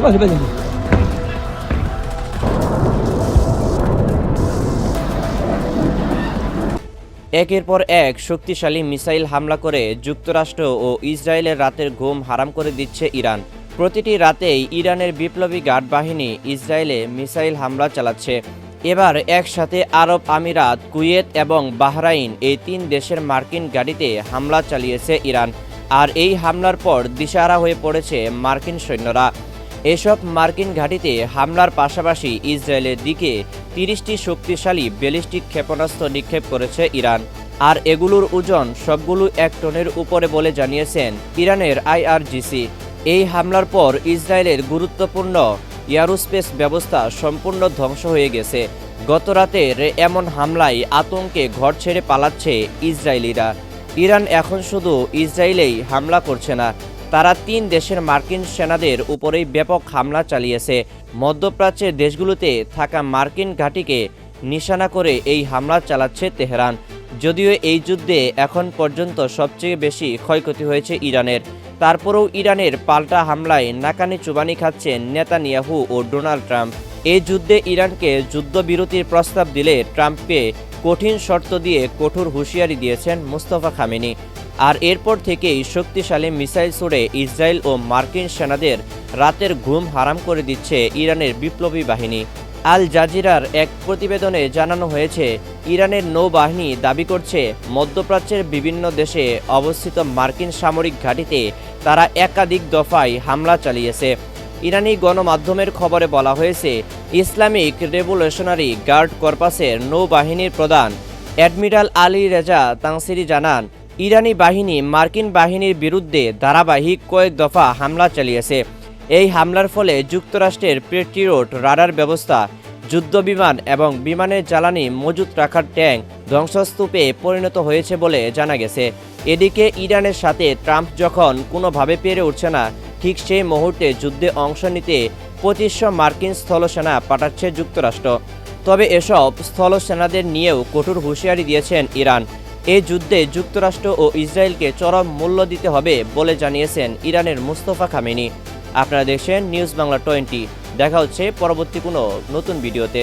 একের পর এক শক্তিশালী মিসাইল হামলা করে যুক্তরাষ্ট্র ও ইসরায়েলের রাতের ঘুম হারাম করে দিচ্ছে ইরান। প্রতিটি রাতেই ইরানের বিপ্লবী গার্ড বাহিনী ইসরায়েলে মিসাইল হামলা চালাচ্ছে। এবার একসাথে আরব আমিরাত, কুয়েত এবং বাহরাইন এই তিন দেশের মার্কিন ঘাঁটিতে হামলা চালিয়েছে ইরান। আর এই হামলার পর দিশেহারা হয়ে পড়েছে মার্কিন সৈন্যরা। এসব মার্কিন ঘাঁটিতে হামলার পাশাপাশি ইসরায়েলের দিকে 30টি শক্তিশালী ব্যালিস্টিক ক্ষেপণাস্ত্র নিক্ষেপ করেছে ইরান। আর এগুলোর ওজন সবগুলো 1 টনের উপরে বলে জানিয়েছেন ইরানের IRGC। এই হামলার পর ইসরায়েলের গুরুত্বপূর্ণ এয়ারোস্পেস ব্যবস্থা সম্পূর্ণ ধ্বংস হয়ে গেছে। গত রাতের এমন হামলায় আতঙ্কে ঘর ছেড়ে পালাচ্ছে ইসরায়েলিরা। ইরান এখন শুধু ইসরায়েলেই হামলা করছে না, তারা 3 দেশের মার্কিন সেনাদের উপরেই ব্যাপক হামলা চালিয়েছে। মধ্যপ্রাচ্যের দেশগুলোতে থাকা মার্কিন ঘাঁটিকে নিশানা করে এই হামলা চালাচ্ছে তেহরান। যদিও এই যুদ্ধে এখন পর্যন্ত সবচেয়ে বেশি ক্ষয়ক্ষতি হয়েছে ইরানের, তারপরেও ইরানের পাল্টা হামলায় নাকানি চুবানি খাচ্ছেন নেতানিয়াহু ও ডোনাল্ড ট্রাম্প। এই যুদ্ধে ইরানকে যুদ্ধবিরতির প্রস্তাব দিলে ট্রাম্পকে কঠিন শর্ত দিয়ে কঠোর হুঁশিয়ারি দিয়েছেন মুস্তফা খামেনি। আর এরপর থেকেই শক্তিশালী মিসাইল ছুড়ে ইসরায়েল ও মার্কিন সেনাদের রাতের ঘুম হারাম করে দিচ্ছে ইরানের বিপ্লবী বাহিনী। আল জাজিরার এক প্রতিবেদনে জানানো হয়েছে, ইরানের নৌবাহিনী দাবি করছে মধ্যপ্রাচ্যের বিভিন্ন দেশে অবস্থিত মার্কিন সামরিক ঘাঁটিতে তারা একাধিক দফায় হামলা চালিয়েছে। ইরানি গণমাধ্যমের খবরে বলা হয়েছে, ইসলামিক রেভলিউশনারি গার্ড কর্পাসের নৌবাহিনীর প্রধান অ্যাডমিরাল আলী রেজা তানসিরি জানান, ইরানি বাহিনী মার্কিন বাহিনীর বিরুদ্ধে ধারাবাহিক কয়েক দফা হামলা চালিয়েছে। এই হামলার ফলে যুক্তরাষ্ট্রের পেট্রিয়ট রাডার ব্যবস্থা, যুদ্ধবিমান এবং বিমানের জ্বালানি মজুত রাখার ট্যাঙ্ক ধ্বংসস্তূপে পরিণত হয়েছে বলে জানা গেছে। এদিকে ইরানের সাথে ট্রাম্প যখন কোনোভাবে পেরে উঠছে না, ঠিক সেই মুহূর্তে যুদ্ধে অংশ নিতে 2500 মার্কিন স্থলসেনা পাঠাচ্ছে যুক্তরাষ্ট্র। তবে এসব স্থলসেনাদের নিয়েও কঠোর হুঁশিয়ারি দিয়েছেন ইরান। এই যুদ্ধে যুক্তরাষ্ট্র ও ইসরায়েলকে চরম মূল্য দিতে হবে বলে জানিয়েছেন ইরানের মুস্তফা খামেনি। আপনারা দেখছেন নিউজ বাংলা 20। দেখা হচ্ছে পরবর্তী কোনো নতুন ভিডিওতে।